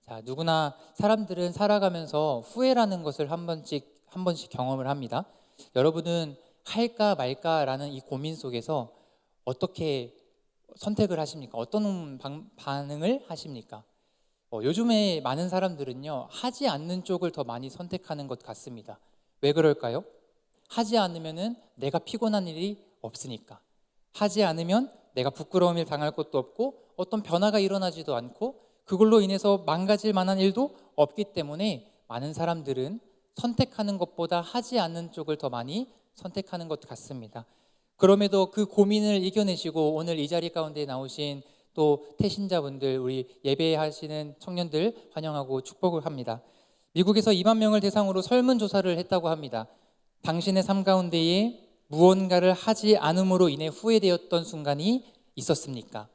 자, 누구나 사람들은 살아가면서 후회라는 것을 한 번씩 경험을 합니다. 여러분은 할까 말까라는 이 고민 속에서 어떻게 선택을 하십니까? 어떤 반응을 하십니까? 요즘에 많은 사람들은요, 하지 않는 쪽을 더 많이 선택하는 것 같습니다. 왜 그럴까요? 하지 않으면은 내가 피곤한 일이 없으니까. 하지 않으면 내가 부끄러움을 당할 것도 없고 어떤 변화가 일어나지도 않고 그걸로 인해서 망가질 만한 일도 없기 때문에 많은 사람들은 선택하는 것보다 하지 않는 쪽을 더 많이 선택하는 것 같습니다. 그럼에도 그 고민을 이겨내시고 오늘 이 자리 가운데 나오신 또 태신자분들, 우리 예배하시는 청년들 환영하고 축복을 합니다. 미국에서 2만 명을 대상으로 설문조사를 했다고 합니다. 당신의 삶 가운데에 무언가를 하지 않음으로 인해 후회되었던 순간이 있었습니까?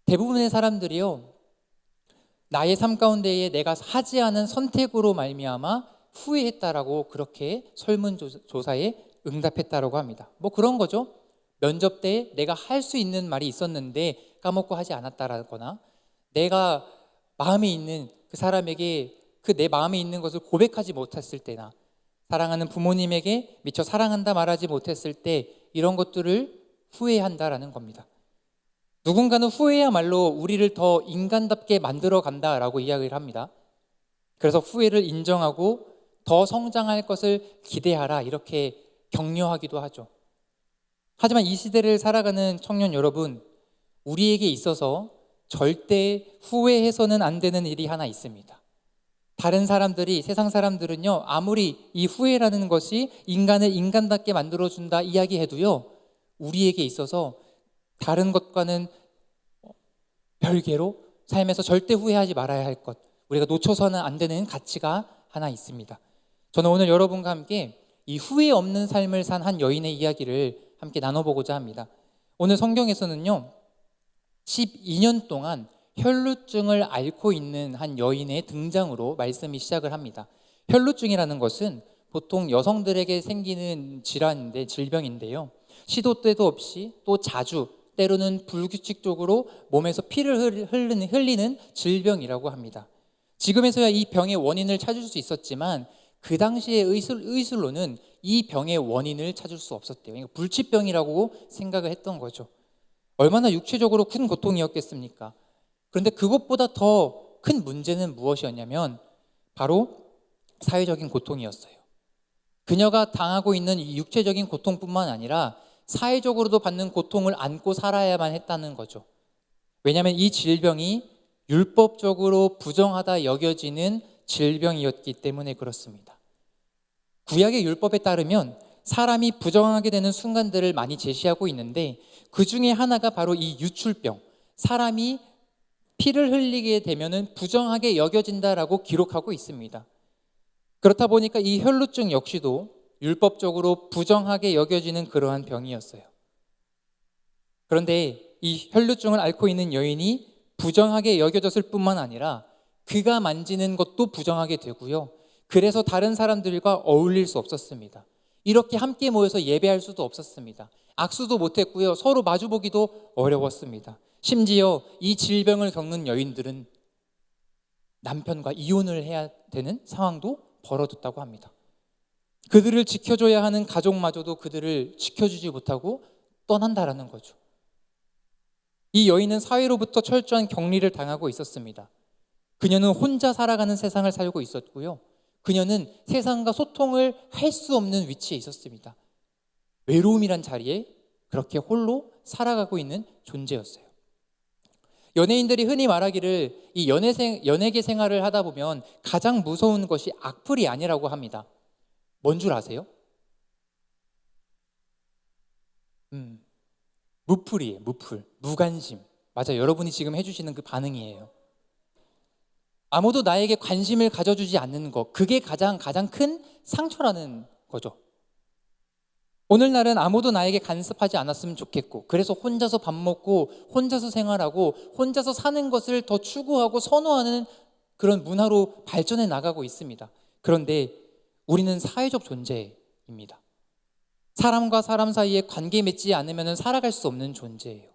대부분의 사람들이요, 나의 삶 가운데에 내가 하지 않은 선택으로 말미암아 후회했다라고 그렇게 설문조사에 응답했다라고 합니다. 뭐 그런 거죠. 면접 때 내가 할 수 있는 말이 있었는데 까먹고 하지 않았다라거나, 내가 마음에 있는 그 사람에게 그 내 마음에 있는 것을 고백하지 못했을 때나, 사랑하는 부모님에게 미처 사랑한다 말하지 못했을 때, 이런 것들을 후회한다라는 겁니다. 누군가는 후회야말로 우리를 더 인간답게 만들어 간다라고 이야기를 합니다. 그래서 후회를 인정하고 더 성장할 것을 기대하라, 이렇게 격려하기도 하죠. 하지만 이 시대를 살아가는 청년 여러분, 우리에게 있어서 절대 후회해서는 안 되는 일이 하나 있습니다. 다른 사람들이, 세상 사람들은요, 아무리 이 후회라는 것이 인간을 인간답게 만들어준다 이야기해도요, 우리에게 있어서 다른 것과는 별개로 삶에서 절대 후회하지 말아야 할 것, 우리가 놓쳐서는 안 되는 가치가 하나 있습니다. 저는 오늘 여러분과 함께 이 후회 없는 삶을 산 한 여인의 이야기를 함께 나눠보고자 합니다. 오늘 성경에서는요, 12년 동안 혈루증을 앓고 있는 한 여인의 등장으로 말씀이 시작을 합니다. 혈루증이라는 것은 보통 여성들에게 생기는 질병인데요, 시도 때도 없이 또 자주, 때로는 불규칙적으로 몸에서 피를 흘리는 질병이라고 합니다. 지금에서야 이 병의 원인을 찾을 수 있었지만 그 당시의 의술로는 이 병의 원인을 찾을 수 없었대요. 불치병이라고 생각을 했던 거죠. 얼마나 육체적으로 큰 고통이었겠습니까? 그런데 그것보다 더 큰 문제는 무엇이었냐면 바로 사회적인 고통이었어요. 그녀가 당하고 있는 이 육체적인 고통뿐만 아니라 사회적으로도 받는 고통을 안고 살아야만 했다는 거죠. 왜냐하면 이 질병이 율법적으로 부정하다 여겨지는 질병이었기 때문에 그렇습니다. 구약의 율법에 따르면 사람이 부정하게 되는 순간들을 많이 제시하고 있는데, 그 중에 하나가 바로 이 유출병, 사람이 피를 흘리게 되면 부정하게 여겨진다라고 기록하고 있습니다. 그렇다 보니까 이 혈루증 역시도 율법적으로 부정하게 여겨지는 그러한 병이었어요. 그런데 이 혈루증을 앓고 있는 여인이 부정하게 여겨졌을 뿐만 아니라 그가 만지는 것도 부정하게 되고요, 그래서 다른 사람들과 어울릴 수 없었습니다. 이렇게 함께 모여서 예배할 수도 없었습니다. 악수도 못했고요, 서로 마주보기도 어려웠습니다. 심지어 이 질병을 겪는 여인들은 남편과 이혼을 해야 되는 상황도 벌어졌다고 합니다. 그들을 지켜줘야 하는 가족마저도 그들을 지켜주지 못하고 떠난다라는 거죠. 이 여인은 사회로부터 철저한 격리를 당하고 있었습니다. 그녀는 혼자 살아가는 세상을 살고 있었고요, 그녀는 세상과 소통을 할 수 없는 위치에 있었습니다. 외로움이란 자리에 그렇게 홀로 살아가고 있는 존재였어요. 연예인들이 흔히 말하기를 이 연예계 생활을 하다 보면 가장 무서운 것이 악플이 아니라고 합니다. 뭔 줄 아세요? 무플이에요. 무플, 무관심. 맞아요. 여러분이 지금 해주시는 그 반응이에요. 아무도 나에게 관심을 가져주지 않는 것, 그게 가장 큰 상처라는 거죠. 오늘날은 아무도 나에게 간섭하지 않았으면 좋겠고, 그래서 혼자서 밥 먹고 혼자서 생활하고 혼자서 사는 것을 더 추구하고 선호하는 그런 문화로 발전해 나가고 있습니다. 그런데 우리는 사회적 존재입니다. 사람과 사람 사이에 관계 맺지 않으면 살아갈 수 없는 존재예요.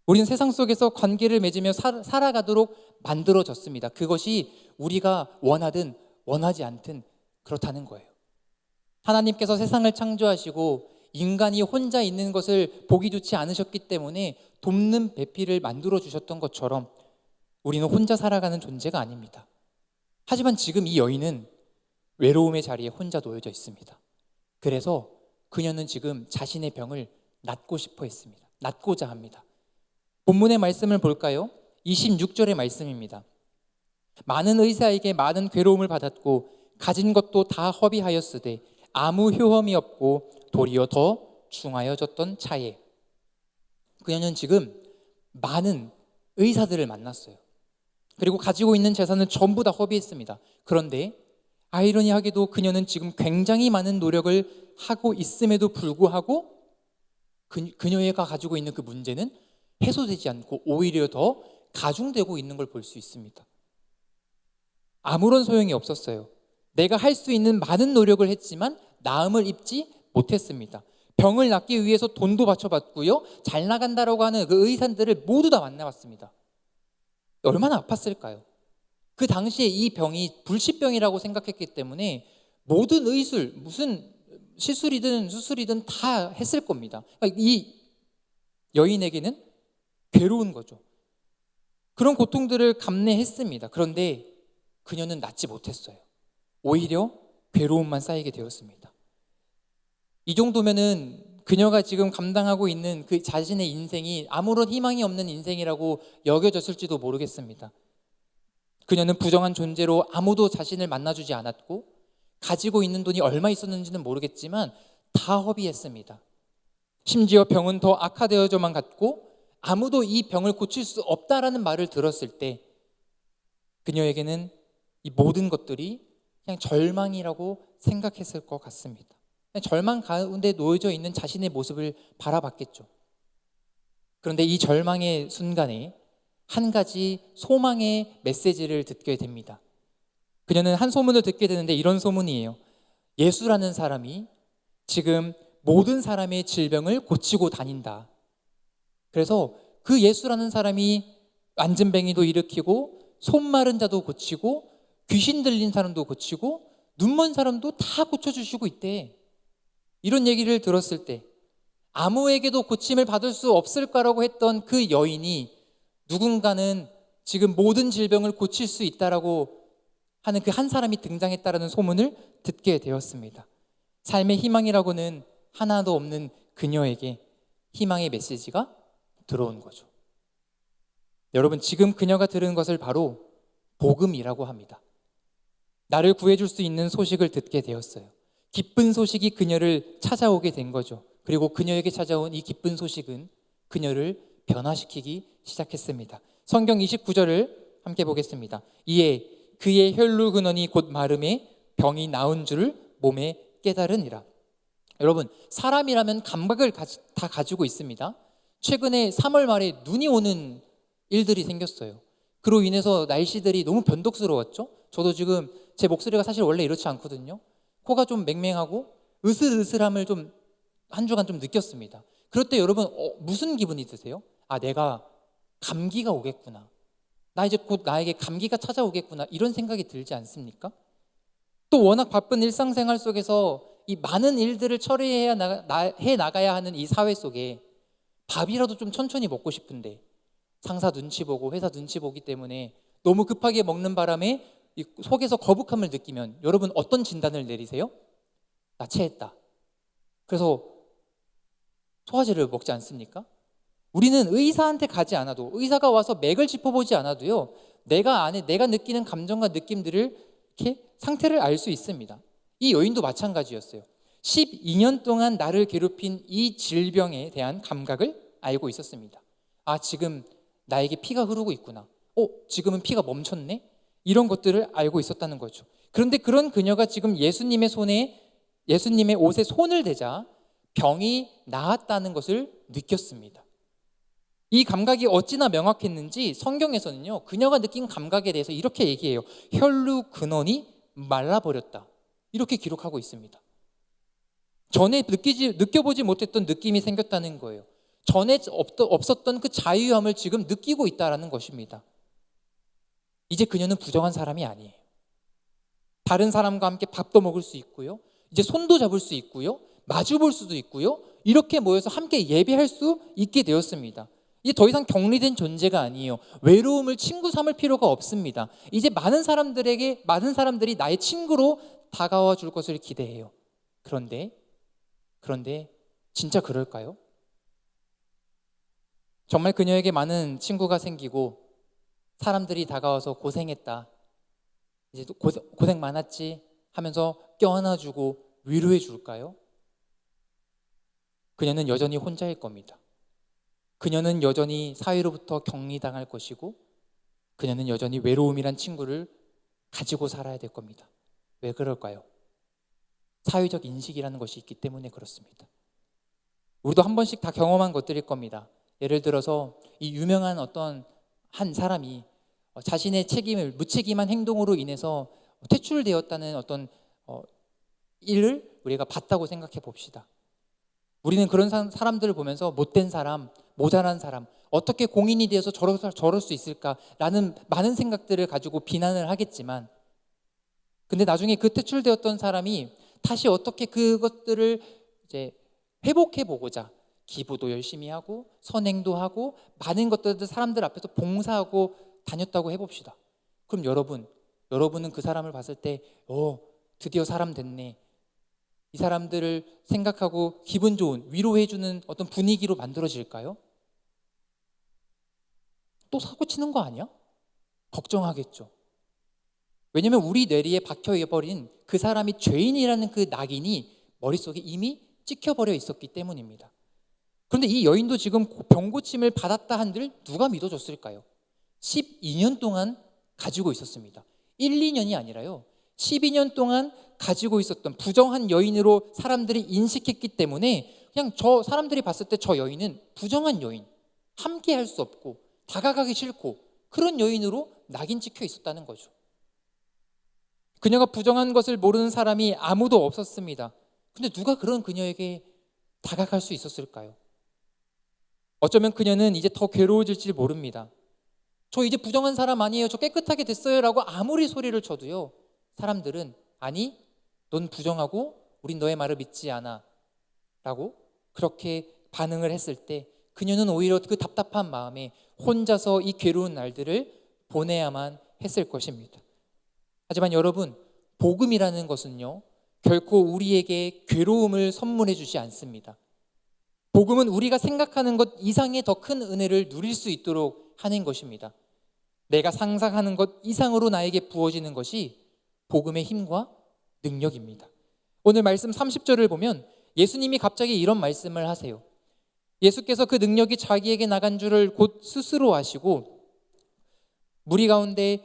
우리는 세상 속에서 관계를 맺으며 살아가도록 만들어졌습니다. 그것이 우리가 원하든 원하지 않든 그렇다는 거예요. 하나님께서 세상을 창조하시고 인간이 혼자 있는 것을 보기 좋지 않으셨기 때문에 돕는 배필을 만들어 주셨던 것처럼 우리는 혼자 살아가는 존재가 아닙니다. 하지만 지금 이 여인은 외로움의 자리에 혼자 놓여져 있습니다. 그래서 그녀는 지금 자신의 병을 낫고 싶어 했습니다. 낫고자 합니다. 본문의 말씀을 볼까요? 26절의 말씀입니다. 많은 의사에게 많은 괴로움을 받았고 가진 것도 다 허비하였으되 아무 효험이 없고 도리어 더 중하여졌던 차에, 그녀는 지금 많은 의사들을 만났어요. 그리고 가지고 있는 재산을 전부 다 허비했습니다. 그런데 아이러니하게도 그녀는 지금 굉장히 많은 노력을 하고 있음에도 불구하고 그녀가 가지고 있는 그 문제는 해소되지 않고 오히려 더 가중되고 있는 걸 볼 수 있습니다. 아무런 소용이 없었어요. 내가 할 수 있는 많은 노력을 했지만 나음을 입지 못했습니다. 병을 낫기 위해서 돈도 바쳐봤고요, 잘 나간다라고 하는 그 의사들을 모두 다 만나봤습니다. 얼마나 아팠을까요? 그 당시에 이 병이 불치병이라고 생각했기 때문에 모든 의술, 무슨 시술이든 수술이든 다 했을 겁니다. 그러니까 이 여인에게는 괴로운 거죠. 그런 고통들을 감내했습니다. 그런데 그녀는 낫지 못했어요. 오히려 괴로움만 쌓이게 되었습니다. 이 정도면은 그녀가 지금 감당하고 있는 그 자신의 인생이 아무런 희망이 없는 인생이라고 여겨졌을지도 모르겠습니다. 그녀는 부정한 존재로 아무도 자신을 만나주지 않았고 가지고 있는 돈이 얼마 있었는지는 모르겠지만 다 허비했습니다. 심지어 병은 더 악화되어져만 갔고 아무도 이 병을 고칠 수 없다라는 말을 들었을 때 그녀에게는 이 모든 것들이 그냥 절망이라고 생각했을 것 같습니다. 그냥 절망 가운데 놓여져 있는 자신의 모습을 바라봤겠죠. 그런데 이 절망의 순간에 한 가지 소망의 메시지를 듣게 됩니다. 그녀는 한 소문을 듣게 되는데 이런 소문이에요. 예수라는 사람이 지금 모든 사람의 질병을 고치고 다닌다. 그래서 그 예수라는 사람이 앉은뱅이도 일으키고 손 마른 자도 고치고 귀신 들린 사람도 고치고 눈먼 사람도 다 고쳐주시고 있대. 이런 얘기를 들었을 때 아무에게도 고침을 받을 수 없을 거라고 했던 그 여인이 누군가는 지금 모든 질병을 고칠 수 있다라고 하는 그 한 사람이 등장했다라는 소문을 듣게 되었습니다. 삶의 희망이라고는 하나도 없는 그녀에게 희망의 메시지가 들어온 거죠. 여러분, 지금 그녀가 들은 것을 바로 복음이라고 합니다. 나를 구해줄 수 있는 소식을 듣게 되었어요. 기쁜 소식이 그녀를 찾아오게 된 거죠. 그리고 그녀에게 찾아온 이 기쁜 소식은 그녀를 변화시키기 시작했습니다. 성경 29절을 함께 보겠습니다. 이에 그의 혈루 근원이 곧 마름에 병이 나은 줄을 몸에 깨달으니라. 여러분, 사람이라면 감각을 다 가지고 있습니다. 최근에 3월 말에 눈이 오는 일들이 생겼어요. 그로 인해서 날씨들이 너무 변덕스러웠죠. 저도 지금 제 목소리가 사실 원래 이렇지 않거든요. 코가 좀 맹맹하고 으슬으슬함을 좀 한 주간 좀 느꼈습니다. 그럴 때 여러분 무슨 기분이 드세요? 아, 내가 감기가 오겠구나. 나 이제 곧 나에게 감기가 찾아오겠구나. 이런 생각이 들지 않습니까? 또 워낙 바쁜 일상생활 속에서 이 많은 일들을 처리해야 나가야 하는 이 사회 속에 밥이라도 좀 천천히 먹고 싶은데 상사 눈치 보고 회사 눈치 보기 때문에 너무 급하게 먹는 바람에 이 속에서 거북함을 느끼면 여러분 어떤 진단을 내리세요? 나 체했다. 그래서 소화제를 먹지 않습니까? 우리는 의사한테 가지 않아도, 의사가 와서 맥을 짚어보지 않아도요, 내가 느끼는 감정과 느낌들을 이렇게 상태를 알 수 있습니다. 이 여인도 마찬가지였어요. 12년 동안 나를 괴롭힌 이 질병에 대한 감각을 알고 있었습니다. 아, 지금 나에게 피가 흐르고 있구나. 지금은 피가 멈췄네? 이런 것들을 알고 있었다는 거죠. 그런데 그런 그녀가 지금 예수님의 옷에 손을 대자 병이 나았다는 것을 느꼈습니다. 이 감각이 어찌나 명확했는지 성경에서는요, 그녀가 느낀 감각에 대해서 이렇게 얘기해요. 혈루 근원이 말라버렸다. 이렇게 기록하고 있습니다. 전에 느껴보지 못했던 느낌이 생겼다는 거예요. 전에 없었던 그 자유함을 지금 느끼고 있다라는 것입니다. 이제 그녀는 부정한 사람이 아니에요. 다른 사람과 함께 밥도 먹을 수 있고요. 이제 손도 잡을 수 있고요. 마주 볼 수도 있고요. 이렇게 모여서 함께 예배할 수 있게 되었습니다. 이제 더 이상 격리된 존재가 아니에요. 외로움을 친구 삼을 필요가 없습니다. 이제 많은 사람들이 나의 친구로 다가와 줄 것을 기대해요. 그런데 진짜 그럴까요? 정말 그녀에게 많은 친구가 생기고 사람들이 다가와서 고생했다, 이제 고생 많았지 하면서 껴안아주고 위로해 줄까요? 그녀는 여전히 혼자일 겁니다. 그녀는 여전히 사회로부터 격리당할 것이고, 그녀는 여전히 외로움이란 친구를 가지고 살아야 될 겁니다. 왜 그럴까요? 사회적 인식이라는 것이 있기 때문에 그렇습니다. 우리도 한 번씩 다 경험한 것들일 겁니다. 예를 들어서 이 유명한 어떤 한 사람이 자신의 책임을 무책임한 행동으로 인해서 퇴출되었다는 어떤 일을 우리가 봤다고 생각해 봅시다. 우리는 그런 사람들을 보면서 못된 사람, 모자란 사람, 어떻게 공인이 되어서 저럴 수 있을까라는 많은 생각들을 가지고 비난을 하겠지만, 근데 나중에 그 퇴출되었던 사람이 다시 어떻게 그것들을 이제 회복해 보고자 기부도 열심히 하고 선행도 하고 많은 것들을 사람들 앞에서 봉사하고 다녔다고 해봅시다. 그럼 여러분은 그 사람을 봤을 때 드디어 사람 됐네, 이 사람들을 생각하고 기분 좋은, 위로해주는 어떤 분위기로 만들어질까요? 또 사고치는 거 아니야? 걱정하겠죠. 왜냐하면 우리 뇌리에 박혀버린 그 사람이 죄인이라는 그 낙인이 머릿속에 이미 찍혀버려 있었기 때문입니다. 그런데 이 여인도 지금 병고침을 받았다 한들 누가 믿어줬을까요? 12년 동안 가지고 있었습니다. 1, 2년이 아니라요, 12년 동안 가지고 있었던 부정한 여인으로 사람들이 인식했기 때문에 그냥 사람들이 봤을 때 저 여인은 부정한 여인, 함께 할 수 없고 다가가기 싫고 그런 여인으로 낙인 찍혀 있었다는 거죠. 그녀가 부정한 것을 모르는 사람이 아무도 없었습니다. 근데 누가 그런 그녀에게 다가갈 수 있었을까요? 어쩌면 그녀는 이제 더 괴로워질지 모릅니다. 저 이제 부정한 사람 아니에요, 저 깨끗하게 됐어요 라고 아무리 소리를 쳐도요, 사람들은 아니, 넌 부정하고 우린 너의 말을 믿지 않아 라고 그렇게 반응을 했을 때 그녀는 오히려 그 답답한 마음에 혼자서 이 괴로운 날들을 보내야만 했을 것입니다. 하지만 여러분, 복음이라는 것은요, 결코 우리에게 괴로움을 선물해 주지 않습니다. 복음은 우리가 생각하는 것 이상의 더 큰 은혜를 누릴 수 있도록 하는 것입니다. 내가 상상하는 것 이상으로 나에게 부어지는 것이 복음의 힘과 능력입니다. 오늘 말씀 30절을 보면 예수님이 갑자기 이런 말씀을 하세요. 예수께서 그 능력이 자기에게 나간 줄을 곧 스스로 아시고 무리 가운데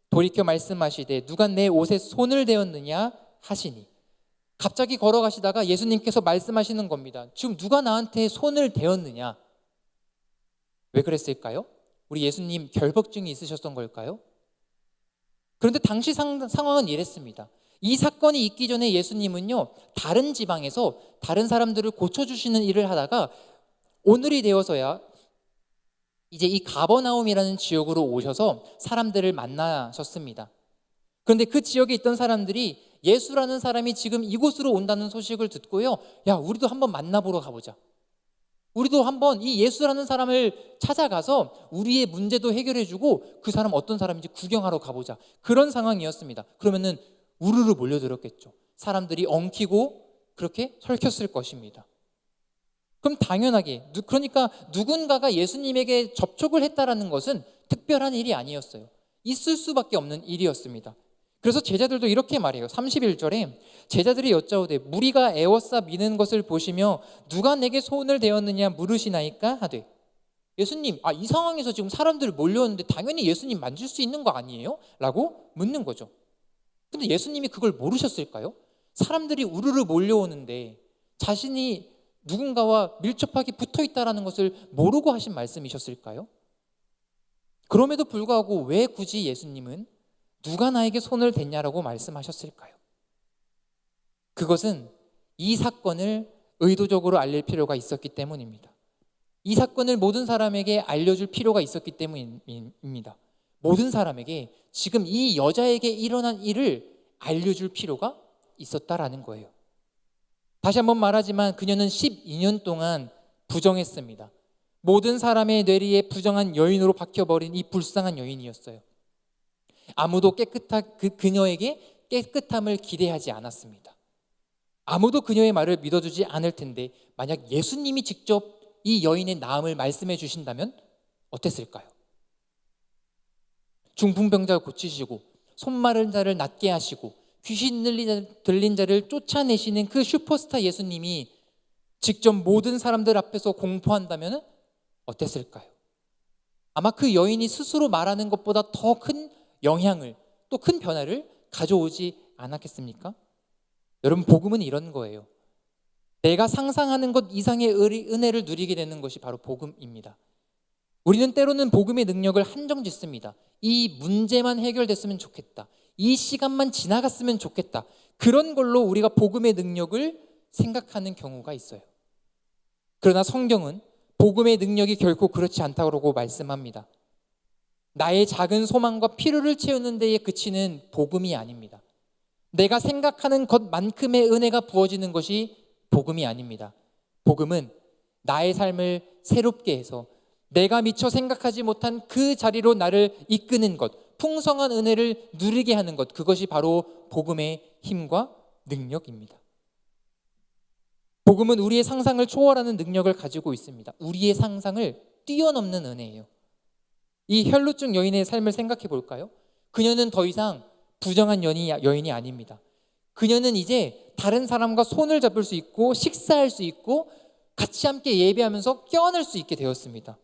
돌이켜 말씀하시되 누가 내 옷에 손을 대었느냐 하시니, 갑자기 걸어가시다가 예수님께서 말씀하시는 겁니다. 지금 누가 나한테 손을 대었느냐? 왜 그랬을까요? 우리 예수님 결벽증이 있으셨던 걸까요? 그런데 당시 상황은 이랬습니다. 이 사건이 있기 전에 예수님은요, 다른 지방에서 다른 사람들을 고쳐주시는 일을 하다가 오늘이 되어서야 이제 이 가버나움이라는 지역으로 오셔서 사람들을 만나셨습니다. 그런데 그 지역에 있던 사람들이 예수라는 사람이 지금 이곳으로 온다는 소식을 듣고요, 야, 우리도 한번 만나보러 가보자. 우리도 한번 이 예수라는 사람을 찾아가서 우리의 문제도 해결해주고 그 사람 어떤 사람인지 구경하러 가보자. 그런 상황이었습니다. 그러면은 우르르 몰려들었겠죠. 사람들이 엉키고 그렇게 설켰을 것입니다. 그럼 당연하게, 그러니까 누군가가 예수님에게 접촉을 했다라는 것은 특별한 일이 아니었어요. 있을 수밖에 없는 일이었습니다. 그래서 제자들도 이렇게 말해요. 31절에 제자들이 여짜오되 무리가 애워싸 미는 것을 보시며 누가 내게 손을 대었느냐 물으시나이까 하되, 예수님, 이 상황에서 지금 사람들 몰려오는데 당연히 예수님 만질 수 있는 거 아니에요? 라고 묻는 거죠. 근데 예수님이 그걸 모르셨을까요? 사람들이 우르르 몰려오는데 자신이 누군가와 밀접하게 붙어있다는 것을 모르고 하신 말씀이셨을까요? 그럼에도 불구하고 왜 굳이 예수님은 누가 나에게 손을 댔냐라고 말씀하셨을까요? 그것은 이 사건을 의도적으로 알릴 필요가 있었기 때문입니다. 이 사건을 모든 사람에게 알려줄 필요가 있었기 때문입니다. 모든 사람에게 지금 이 여자에게 일어난 일을 알려줄 필요가 있었다라는 거예요. 다시 한번 말하지만 그녀는 12년 동안 부정했습니다. 모든 사람의 뇌리에 부정한 여인으로 박혀버린 이 불쌍한 여인이었어요. 아무도 그녀에게 깨끗함을 기대하지 않았습니다. 아무도 그녀의 말을 믿어주지 않을 텐데 만약 예수님이 직접 이 여인의 나음을 말씀해 주신다면 어땠을까요? 중풍병자를 고치시고 손 마른 자를 낫게 하시고 귀신 들린 자를 쫓아내시는 그 슈퍼스타 예수님이 직접 모든 사람들 앞에서 공포한다면 어땠을까요? 아마 그 여인이 스스로 말하는 것보다 더 큰 영향을, 또 큰 변화를 가져오지 않았겠습니까? 여러분, 복음은 이런 거예요. 내가 상상하는 것 이상의 은혜를 누리게 되는 것이 바로 복음입니다. 우리는 때로는 복음의 능력을 한정짓습니다. 이 문제만 해결됐으면 좋겠다. 이 시간만 지나갔으면 좋겠다. 그런 걸로 우리가 복음의 능력을 생각하는 경우가 있어요. 그러나 성경은 복음의 능력이 결코 그렇지 않다고 말씀합니다. 나의 작은 소망과 필요를 채우는 데에 그치는 복음이 아닙니다. 내가 생각하는 것만큼의 은혜가 부어지는 것이 복음이 아닙니다. 복음은 나의 삶을 새롭게 해서 내가 미처 생각하지 못한 그 자리로 나를 이끄는 것, 풍성한 은혜를 누리게 하는 것, 그것이 바로 복음의 힘과 능력입니다. 복음은 우리의 상상을 초월하는 능력을 가지고 있습니다. 우리의 상상을 뛰어넘는 은혜예요. 이 혈루증 여인의 삶을 생각해 볼까요? 그녀는 더 이상 부정한 여인이 아닙니다. 그녀는 이제 다른 사람과 손을 잡을 수 있고 식사할 수 있고 같이 함께 예배하면서 껴안을 수 있게 되었습니다.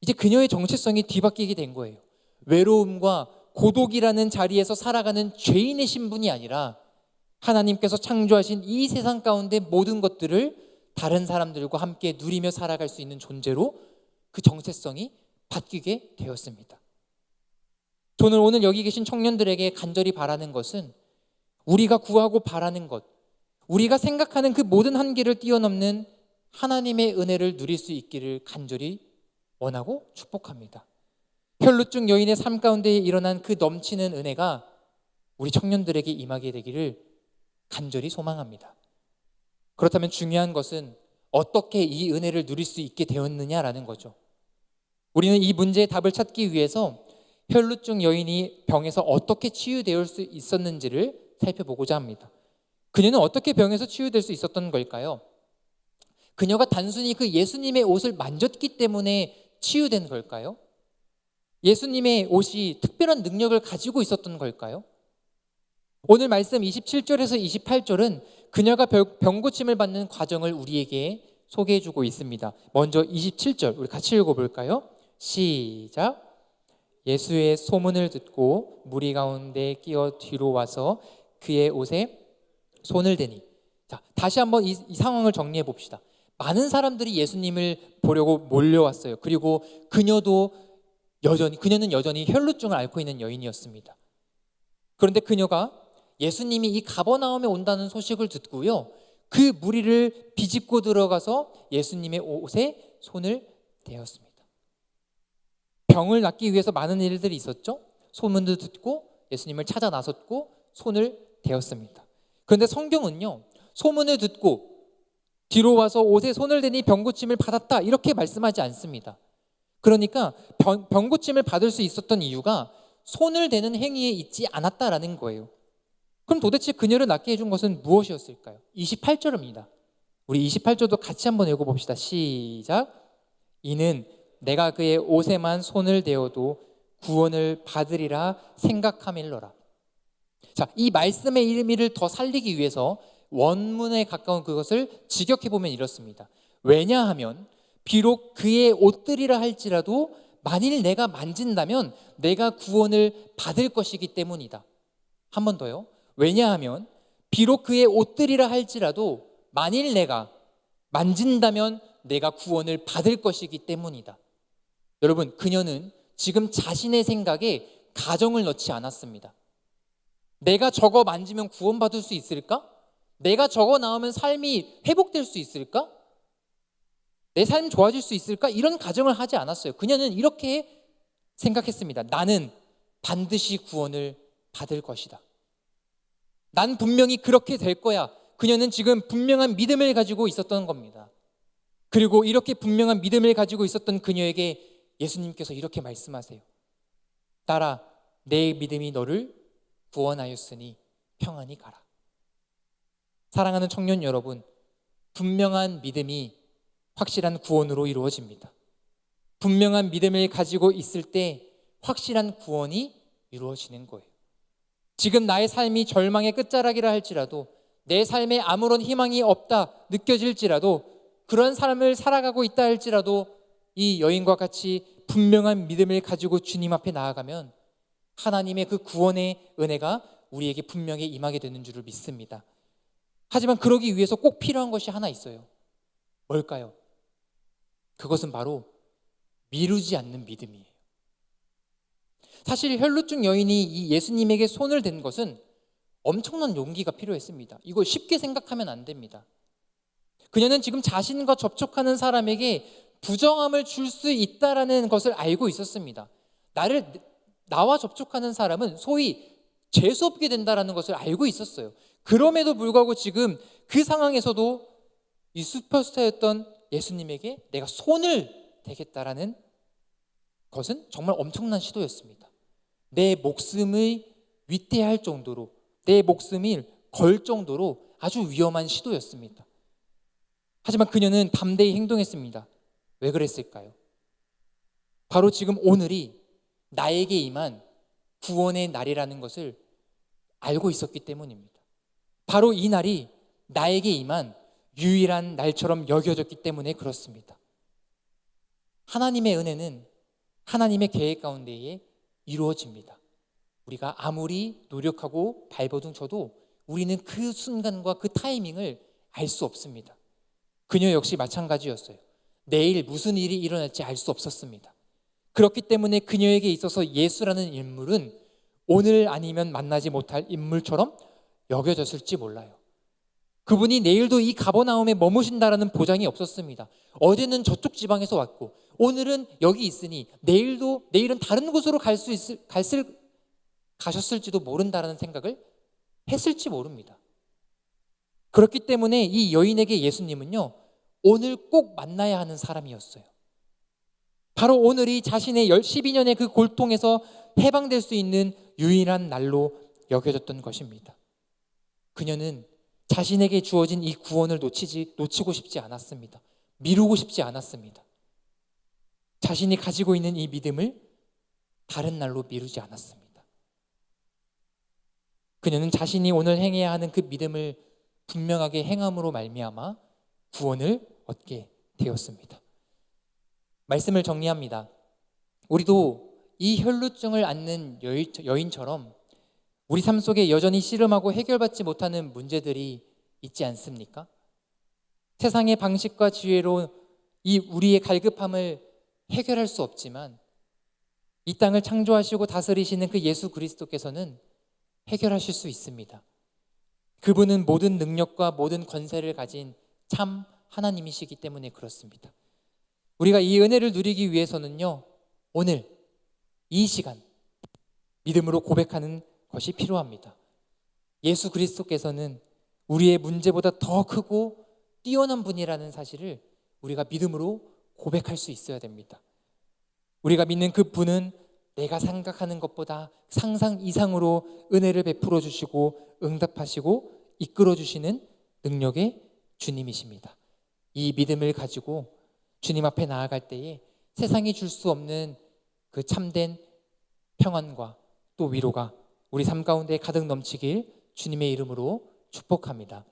이제 그녀의 정체성이 뒤바뀌게 된 거예요. 외로움과 고독이라는 자리에서 살아가는 죄인의 신분이 아니라 하나님께서 창조하신 이 세상 가운데 모든 것들을 다른 사람들과 함께 누리며 살아갈 수 있는 존재로 그 정체성이 바뀌게 되었습니다. 저는 오늘 여기 계신 청년들에게 간절히 바라는 것은 우리가 구하고 바라는 것, 우리가 생각하는 그 모든 한계를 뛰어넘는 하나님의 은혜를 누릴 수 있기를 간절히 원하고 축복합니다. 혈루증 여인의 삶 가운데 일어난 그 넘치는 은혜가 우리 청년들에게 임하게 되기를 간절히 소망합니다. 그렇다면 중요한 것은 어떻게 이 은혜를 누릴 수 있게 되었느냐라는 거죠. 우리는 이 문제의 답을 찾기 위해서 혈루증 여인이 병에서 어떻게 치유될 수 있었는지를 살펴보고자 합니다. 그녀는 어떻게 병에서 치유될 수 있었던 걸까요? 그녀가 단순히 그 예수님의 옷을 만졌기 때문에 치유된 걸까요? 예수님의 옷이 특별한 능력을 가지고 있었던 걸까요? 오늘 말씀 27절에서 28절은 그녀가 병 고침을 받는 과정을 우리에게 소개해주고 있습니다. 먼저 27절 우리 같이 읽어볼까요? 시작. 예수의 소문을 듣고 무리 가운데 끼어 뒤로 와서 그의 옷에 손을 대니. 자, 다시 한번 이 상황을 정리해 봅시다. 많은 사람들이 예수님을 보려고 몰려왔어요. 그리고 그녀는 여전히 혈루증을 앓고 있는 여인이었습니다. 그런데 그녀가 예수님이 이 가버나움에 온다는 소식을 듣고요, 그 무리를 비집고 들어가서 예수님의 옷에 손을 대었습니다. 병을 낫기 위해서 많은 일들이 있었죠. 소문도 듣고 예수님을 찾아 나섰고 손을 대었습니다. 그런데 성경은요, 소문을 듣고 뒤로 와서 옷에 손을 대니 병고침을 받았다 이렇게 말씀하지 않습니다. 그러니까 병고침을 받을 수 있었던 이유가 손을 대는 행위에 있지 않았다라는 거예요. 그럼 도대체 그녀를 낫게 해준 것은 무엇이었을까요? 28절입니다. 우리 28절도 같이 한번 읽어봅시다. 시작. 이는 내가 그의 옷에만 손을 대어도 구원을 받으리라 생각함일러라. 자, 이 말씀의 의미를 더 살리기 위해서 원문에 가까운 그것을 직역해보면 이렇습니다. 왜냐하면 비록 그의 옷들이라 할지라도 만일 내가 만진다면 내가 구원을 받을 것이기 때문이다. 한 번 더요. 왜냐하면 비록 그의 옷들이라 할지라도 만일 내가 만진다면 내가 구원을 받을 것이기 때문이다. 여러분, 그녀는 지금 자신의 생각에 가정을 넣지 않았습니다. 내가 저거 만지면 구원받을 수 있을까? 내가 저거 나오면 삶이 회복될 수 있을까? 내 삶 좋아질 수 있을까? 이런 가정을 하지 않았어요. 그녀는 이렇게 생각했습니다. 나는 반드시 구원을 받을 것이다. 난 분명히 그렇게 될 거야. 그녀는 지금 분명한 믿음을 가지고 있었던 겁니다. 그리고 이렇게 분명한 믿음을 가지고 있었던 그녀에게 예수님께서 이렇게 말씀하세요. 딸아, 내 믿음이 너를 구원하였으니 평안히 가라. 사랑하는 청년 여러분, 분명한 믿음이 확실한 구원으로 이루어집니다. 분명한 믿음을 가지고 있을 때 확실한 구원이 이루어지는 거예요. 지금 나의 삶이 절망의 끝자락이라 할지라도, 내 삶에 아무런 희망이 없다 느껴질지라도, 그런 삶을 살아가고 있다 할지라도 이 여인과 같이 분명한 믿음을 가지고 주님 앞에 나아가면 하나님의 그 구원의 은혜가 우리에게 분명히 임하게 되는 줄을 믿습니다. 하지만 그러기 위해서 꼭 필요한 것이 하나 있어요. 뭘까요? 그것은 바로 미루지 않는 믿음이에요. 사실 혈루증 여인이 이 예수님에게 손을 댄 것은 엄청난 용기가 필요했습니다. 이거 쉽게 생각하면 안 됩니다. 그녀는 지금 자신과 접촉하는 사람에게 부정함을 줄 수 있다라는 것을 알고 있었습니다. 나와 접촉하는 사람은 소위 재수 없게 된다라는 것을 알고 있었어요. 그럼에도 불구하고 지금 그 상황에서도 이 슈퍼스타였던 예수님에게 내가 손을 대겠다라는 것은 정말 엄청난 시도였습니다. 내 목숨을 위태할 정도로, 내 목숨을 걸 정도로 아주 위험한 시도였습니다. 하지만 그녀는 담대히 행동했습니다. 왜 그랬을까요? 바로 지금 오늘이 나에게 임한 구원의 날이라는 것을 알고 있었기 때문입니다. 바로 이 날이 나에게 임한 유일한 날처럼 여겨졌기 때문에 그렇습니다. 하나님의 은혜는 하나님의 계획 가운데에 이루어집니다. 우리가 아무리 노력하고 발버둥 쳐도 우리는 그 순간과 그 타이밍을 알 수 없습니다. 그녀 역시 마찬가지였어요. 내일 무슨 일이 일어날지 알 수 없었습니다. 그렇기 때문에 그녀에게 있어서 예수라는 인물은 오늘 아니면 만나지 못할 인물처럼 여겨졌을지 몰라요. 그분이 내일도 이 가버나움에 머무신다라는 보장이 없었습니다. 어제는 저쪽 지방에서 왔고 오늘은 여기 있으니 내일은 다른 곳으로 가셨을지도 모른다라는 생각을 했을지 모릅니다. 그렇기 때문에 이 여인에게 예수님은요, 오늘 꼭 만나야 하는 사람이었어요. 바로 오늘이 자신의 12년의 그 골통에서 해방될 수 있는 유일한 날로 여겨졌던 것입니다. 그녀는 자신에게 주어진 이 구원을 놓치고 싶지 않았습니다. 미루고 싶지 않았습니다. 자신이 가지고 있는 이 믿음을 다른 날로 미루지 않았습니다. 그녀는 자신이 오늘 행해야 하는 그 믿음을 분명하게 행함으로 말미암아 구원을 얻게 되었습니다. 말씀을 정리합니다. 우리도 이 혈루증을 앓는 여인처럼 우리 삶 속에 여전히 씨름하고 해결받지 못하는 문제들이 있지 않습니까? 세상의 방식과 지혜로 이 우리의 갈급함을 해결할 수 없지만 이 땅을 창조하시고 다스리시는 그 예수 그리스도께서는 해결하실 수 있습니다. 그분은 모든 능력과 모든 권세를 가진 참 하나님이시기 때문에 그렇습니다. 우리가 이 은혜를 누리기 위해서는요, 오늘 이 시간 믿음으로 고백하는 것이 필요합니다. 예수 그리스도께서는 우리의 문제보다 더 크고 뛰어난 분이라는 사실을 우리가 믿음으로 고백할 수 있어야 됩니다. 우리가 믿는 그 분은 내가 생각하는 것보다 상상 이상으로 은혜를 베풀어 주시고 응답하시고 이끌어 주시는 능력의 주님이십니다. 이 믿음을 가지고 주님 앞에 나아갈 때에 세상이 줄 수 없는 그 참된 평안과 또 위로가 우리 삶 가운데 가득 넘치길 주님의 이름으로 축복합니다.